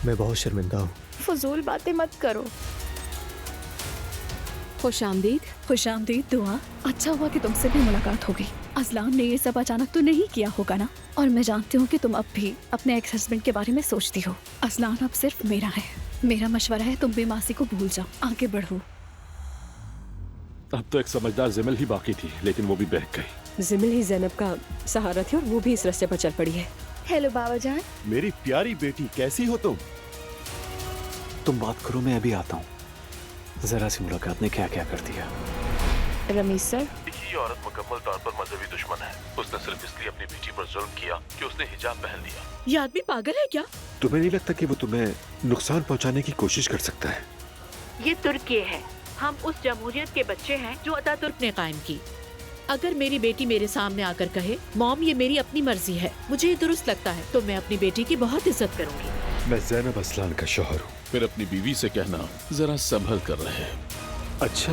मैं बहुत शर्मिंदा हूँ। फजूल बातें मत करो। खुशामदीद दुआ। अच्छा हुआ कि तुमसे भी मुलाकात हो गई। असलान ने ये सब अचानक तो नहीं किया होगा ना? और मैं जानती हूँ कि तुम अब भी अपने एक्स हस्बैंड के बारे में सोचती हो। असलान अब सिर्फ मेरा है। मेरा मशवरा है तुम भी मासी को भूल जाओ, आगे बढ़ो। अब तो एक समझदार जिमल ही बाकी थी, लेकिन वो भी बहक गई। जिमिल ही ज़ैनब का सहारा थी और वो भी इस रास्ते पर चल पड़ी है। हेलो बाबा जान। मेरी प्यारी बेटी, कैसी हो तुम? तुम बात करो, मैं अभी आता हूँ। जरा सी मुलाकात ने क्या क्या कर दिया। रमीज सर, ये औरत मुकम्मल तौर पर मजहबी दुश्मन है। उसने सिर्फ इसलिए अपनी बेटी पर जुल्म किया कि उसने हिजाब पहन लिया। ये आदमी पागल है क्या? तुम्हें नहीं लगता कि वो तुम्हें नुकसान पहुंचाने की कोशिश कर सकता है? ये तुर्की है। हम उस जमहूरियत के बच्चे हैं जो अतातुर्क ने कायम की। अगर मेरी बेटी मेरे सामने आकर कहे मॉम ये मेरी अपनी मर्जी है, मुझे ये दुरुस्त लगता है, तो मैं अपनी बेटी की बहुत इज्जत करूंगी। मैं ज़ैनब असलान का शौहर हूँ। फिर अपनी बीवी से कहना जरा संभल कर रहे। अच्छा,